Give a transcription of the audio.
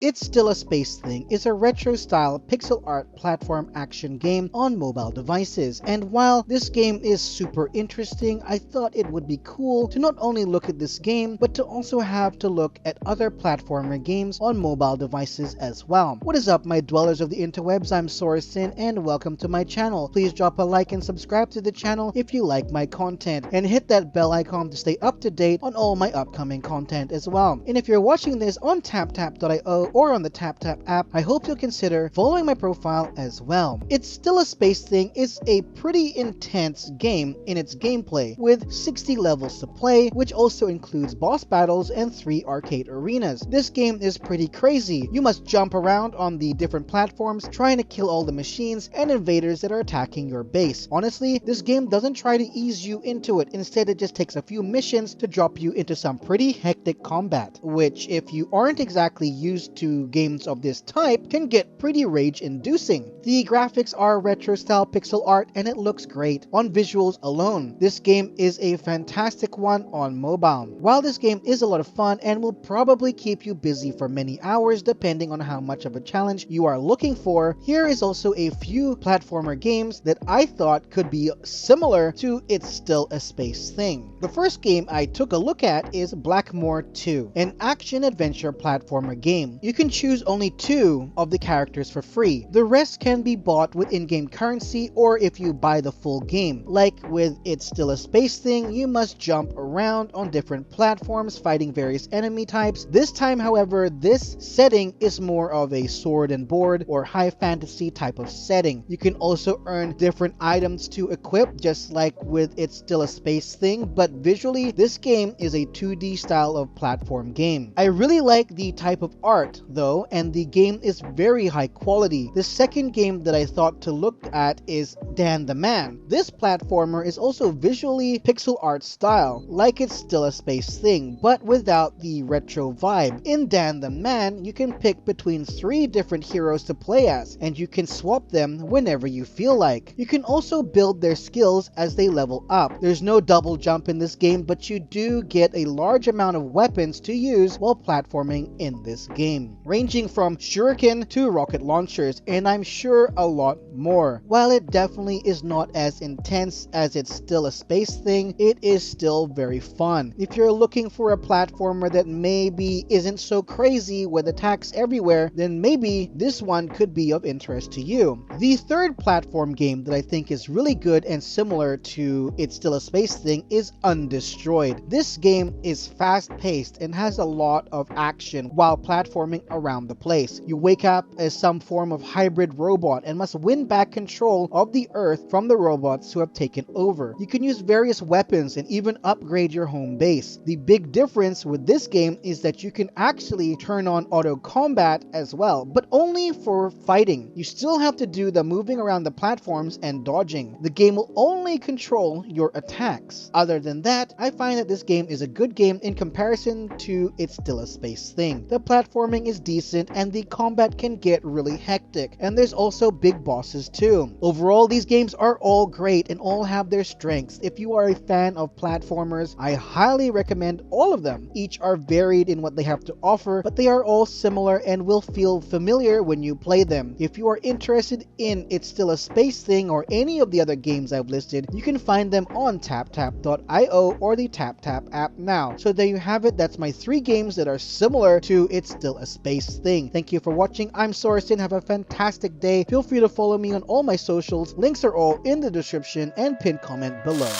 It's Still a Space Thing is a retro-style pixel art platform action game on mobile devices, and while this game is super interesting, I thought it would be cool to not only look at this game, but to also have to look at other platformer games on mobile devices as well. What is up, my dwellers of the interwebs? I'm Sorensen, and welcome to my channel. Please drop a like and subscribe to the channel if you like my content, and hit that bell icon to stay up to date on all my upcoming content as well. And if you're watching this on TapTap.io or on the TapTap app, I hope you'll consider following my profile as well. It's Still a Space Thing is a pretty intense game in its gameplay, with 60 levels to play, which also includes boss battles and 3 arcade arenas. This game is pretty crazy. You must jump around on the different platforms trying to kill all the machines and invaders that are attacking your base. Honestly, this game doesn't try to ease you into it. Instead, it just takes a few missions to drop you into some pretty hectic combat, which, if you aren't exactly used to games of this type, can get pretty rage-inducing. The graphics are retro-style pixel art and it looks great on visuals alone. This game is a fantastic one on mobile. While this game is a lot of fun and will probably keep you busy for many hours depending on how much of a challenge you are looking for, here is also a few platformer games that I thought could be similar to It's Still a Space Thing. The first game I took a look at is Blackmore II, an action-adventure platformer game. You can choose only 2 of the characters for free. The rest can be bought with in-game currency or if you buy the full game. Like with It's Still a Space Thing, you must jump around on different platforms fighting various enemy types. This time, however, this setting is more of a sword and board or high fantasy type of setting. You can also earn different items to equip, just like with It's Still a Space Thing, but visually this game is a 2D style of platform game. I really like the type of art though, and the game is very high quality. The second game that I thought to look at is Dan the Man. This platformer is also visually pixel art style, like It's Still a Space Thing, but without the retro vibe. In Dan the Man, you can pick between 3 different heroes to play as, and you can swap them whenever you feel like. You can also build their skills as they level up. There's no double jump in this game, but you do get a large amount of weapons to use while platforming in this game, ranging from shuriken to rocket launchers, and I'm sure a lot more. While it definitely is not as intense as It's Still a Space Thing, it is still very fun. If you're looking for a platformer that maybe isn't so crazy with attacks everywhere, then maybe this one could be of interest to you. The third platform game that I think is really good and similar to It's Still a Space Thing is Undestroyed. This game is fast-paced and has a lot of action while platforming around the place. You wake up as some form of hybrid robot and must win back control of the Earth from the robots who have taken over. You can use various weapons and even upgrade your home base. The big difference with this game is that you can actually turn on auto combat as well, but only for fighting. You still have to do the moving around the platforms and dodging. The game will only control your attacks. Other than that, I find that this game is a good game in comparison to It's Still a Space Thing. The platforming is decent and the combat can get really hectic, and there's also big bosses too. Overall, these games are all great and all have their strengths. If you are a fan of platformers, I highly recommend all of them. Each are varied in what they have to offer, but they are all similar and will feel familiar when you play them. If you are interested in It's Still a Space Thing or any of the other games I've listed, you can find them on TapTap.io or the TapTap app now. So there you have it. That's my 3 games that are similar to It's Still a Space Thing. Thank you for watching. I'm Sorensen. Have a fantastic day. Feel free to follow me on all my socials. Links are all in the description and pinned comment below.